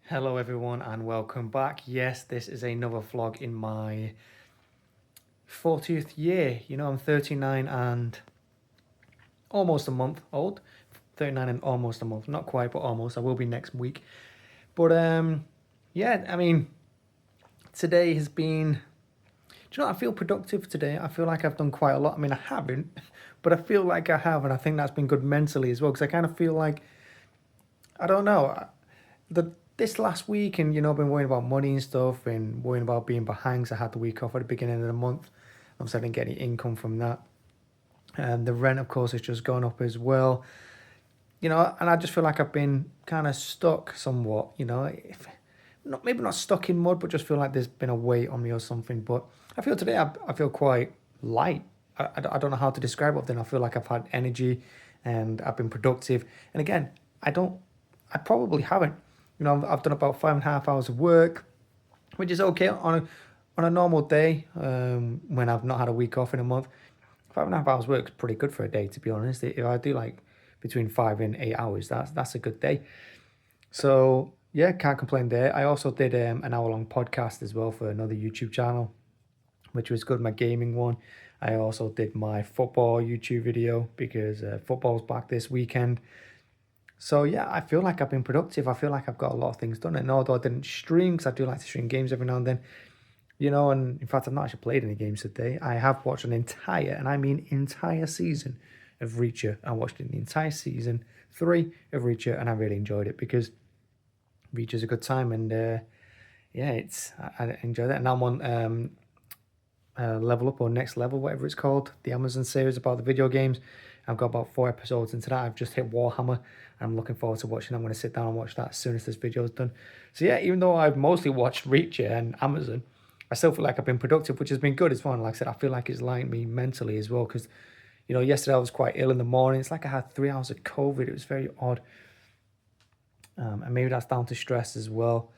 Hello everyone and welcome back. Yes, this is another vlog in my 40th year. I'm 39 and almost a month old. 39 and almost a month. Not quite, but almost. I will be next week. But yeah, today has been, I feel productive today. I feel like I've done quite a lot. I haven't, but I feel like I have, and I think that's been good mentally as well because I kind of feel like, I don't know, this last week, and I've been worrying about money and stuff and worrying about being behind 'cause I had the week off at the beginning of the month. Obviously I didn't get any income from that, and the rent of course has just gone up as well. And I just feel like I've been kind of stuck somewhat, if not, maybe not stuck in mud, but just feel like there's been a weight on me or something. But I feel today I feel quite light. I don't know how to describe it. Then I feel like I've had energy and I've been productive. And again, I probably haven't. I've done about 5.5 hours of work, which is okay on a normal day, when I've not had a week off in a month. 5.5 hours work is pretty good for a day, to be honest. If I do like between 5 and 8 hours, that's a good day. So yeah, can't complain there. I also did an hour-long podcast as well for another YouTube channel, which was good. My gaming one. I also did my football YouTube video because football's back this weekend. So yeah, I feel like I've been productive. I feel like I've got a lot of things done. And although I didn't stream, because I do like to stream games every now and then, and in fact I've not actually played any games today. I have watched an entire, and I mean entire season of Reacher. I watched it in the entire season 3 of Reacher, and I really enjoyed it because Reacher's a good time, and yeah, I enjoyed it. And I'm on Level Up or Next Level, whatever it's called, the Amazon series about the video games. I've got about 4 episodes into that. I've just hit Warhammer. I'm looking forward to watching. I'm going to sit down and watch that as soon as this video is done. So yeah, even though I've mostly watched Reacher and Amazon, I still feel like I've been productive, which has been good as well. And like I said, I feel like it's lightened me mentally as well because, yesterday I was quite ill in the morning. It's like I had 3 hours of COVID. It was very odd. And maybe that's down to stress as well.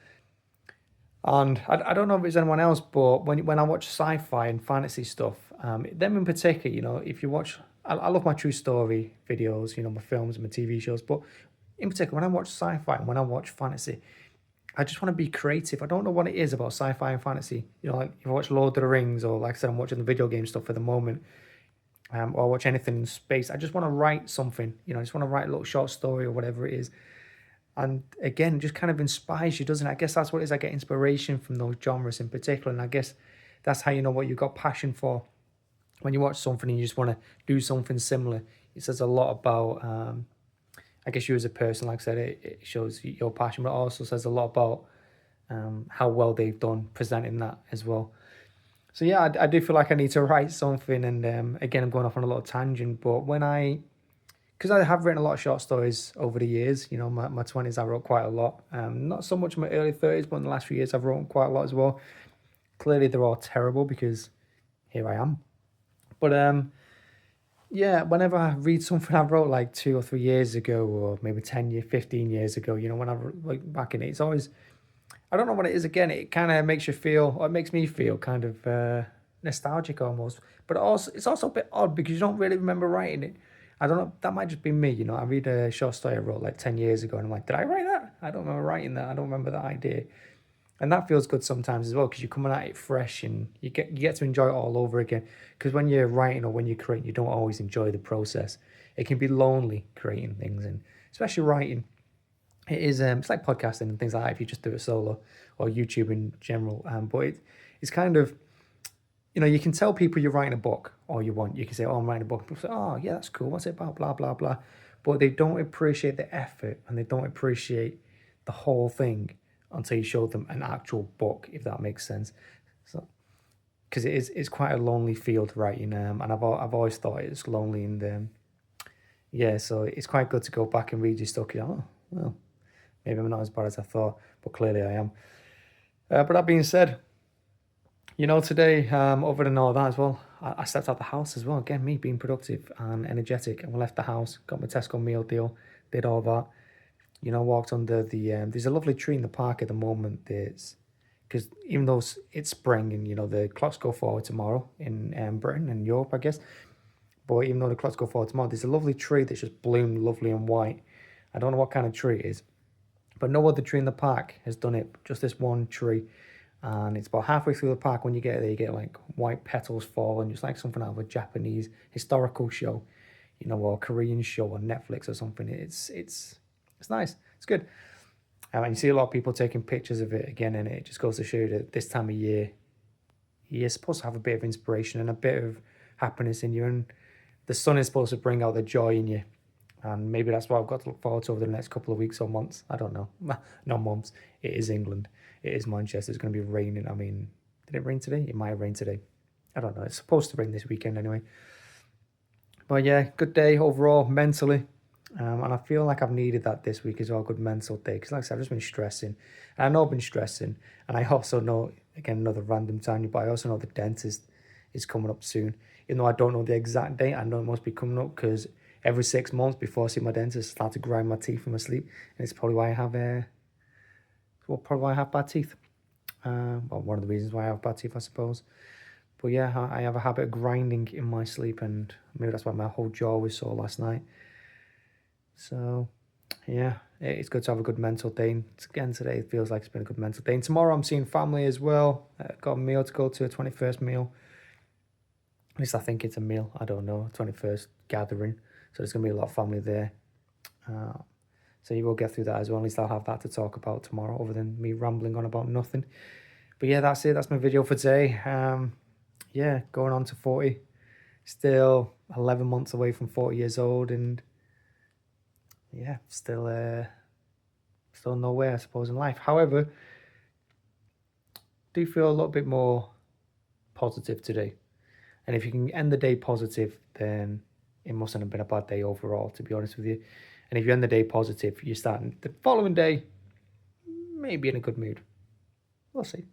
And I don't know if it's anyone else, but when I watch sci-fi and fantasy stuff, them in particular, if you watch, I love my true story videos, my films and my TV shows, but in particular, when I watch sci-fi and when I watch fantasy, I just want to be creative. I don't know what it is about sci-fi and fantasy. Like if I watch Lord of the Rings, or like I said, I'm watching the video game stuff for the moment, or watch anything in space. I just want to write something. I just want to write a little short story or whatever it is. And again, just kind of inspires you, doesn't it? I guess that's what it is. I get inspiration from those genres in particular. And I guess that's how you know what you've got passion for. When you watch something and you just want to do something similar, it says a lot about, I guess, you as a person. Like I said, it shows your passion, but it also says a lot about how well they've done presenting that as well. So yeah, I do feel like I need to write something. And again, I'm going off on a little tangent, but because I have written a lot of short stories over the years. My 20s, I wrote quite a lot. Not so much in my early 30s, but in the last few years, I've written quite a lot as well. Clearly, they're all terrible because here I am. But yeah, whenever I read something I wrote like 2 or 3 years ago, or maybe 10 years, 15 years ago, when I look back in it, it's always, I don't know what it is. Again, it kind of makes you feel, or it makes me feel kind of nostalgic almost. But it's also a bit odd because you don't really remember writing it. I don't know. That might just be me. I read a short story I wrote like 10 years ago, and I'm like, did I write that? I don't remember writing that. I don't remember that idea. And that feels good sometimes as well because you're coming at it fresh and you get to enjoy it all over again. Because when you're writing or when you're creating, you don't always enjoy the process. It can be lonely creating things, and especially writing. It is it's like podcasting and things like that if you just do it solo, or YouTube in general. But it's kind of, you can tell people you're writing a book, or you can say, oh, I'm writing a book. People say, oh, yeah, that's cool. What's it about? Blah, blah, blah. But they don't appreciate the effort, and they don't appreciate the whole thing until you show them an actual book, if that makes sense. So, because it's quite a lonely field writing, and I've always thought it's lonely, and yeah, so it's quite good to go back and read your stuff. Oh, well, maybe I'm not as bad as I thought, but clearly I am. But that being said, today, other than all that as well, I stepped out the house as well. Again, me being productive and energetic. And we left the house, got my Tesco meal deal, did all that. Walked under there's a lovely tree in the park at the moment. Because even though it's spring and, the clocks go forward tomorrow in Britain and Europe, I guess. But even though the clocks go forward tomorrow, there's a lovely tree that's just bloomed lovely and white. I don't know what kind of tree it is. But no other tree in the park has done it, just this one tree. And it's about halfway through the park when you get there, you get like white petals falling, just like something out of a Japanese historical show, you know, or a Korean show on Netflix or something. It's nice. It's good. And you see a lot of people taking pictures of it again, and it just goes to show you that this time of year, you're supposed to have a bit of inspiration and a bit of happiness in you, and the sun is supposed to bring out the joy in you. And maybe that's what I've got to look forward to over the next couple of weeks or months. I don't know. Not months. It is England. It is Manchester. It's going to be raining. I mean, did it rain today? It might have rained today. I don't know. It's supposed to rain this weekend anyway. But yeah, good day overall mentally. And I feel like I've needed that this week as well, good mental day. Because like I said, I've just been stressing. And I know I've been stressing. And I also know, again, another random tiny, but I also know the dentist is coming up soon. Even though I don't know the exact date, I know it must be coming up because every 6 months before I see my dentist, I start to grind my teeth in my sleep. And it's probably why I have bad teeth. Well, one of the reasons why I have bad teeth, I suppose. But yeah, I have a habit of grinding in my sleep, and maybe that's why my whole jaw was sore last night. So yeah, it's good to have a good mental day. Again, today it feels like it's been a good mental day. And tomorrow I'm seeing family as well. Got a meal to go to, a 21st meal. At least I think it's a meal. I don't know, 21st gathering. So there's going to be a lot of family there. So you will get through that as well. At least I'll have that to talk about tomorrow, other than me rambling on about nothing. But yeah, that's it. That's my video for today. Yeah, going on to 40. Still 11 months away from 40 years old, and yeah, still nowhere, I suppose, in life. However, do feel a little bit more positive today. And if you can end the day positive, then it mustn't have been a bad day overall, to be honest with you. And if you end the day positive, you're starting the following day maybe in a good mood. We'll see.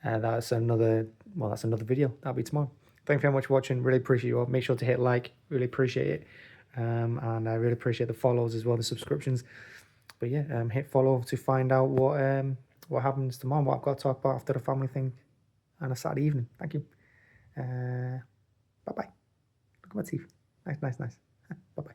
That's another video. That'll be tomorrow. Thank you very much for watching. Really appreciate you all. Make sure to hit like. Really appreciate it. And I really appreciate the follows as well, the subscriptions. But yeah, hit follow to find out what happens tomorrow, what I've got to talk about after the family thing on a Saturday evening. Thank you. Bye-bye. Look at my teeth. Nice. Bye-bye.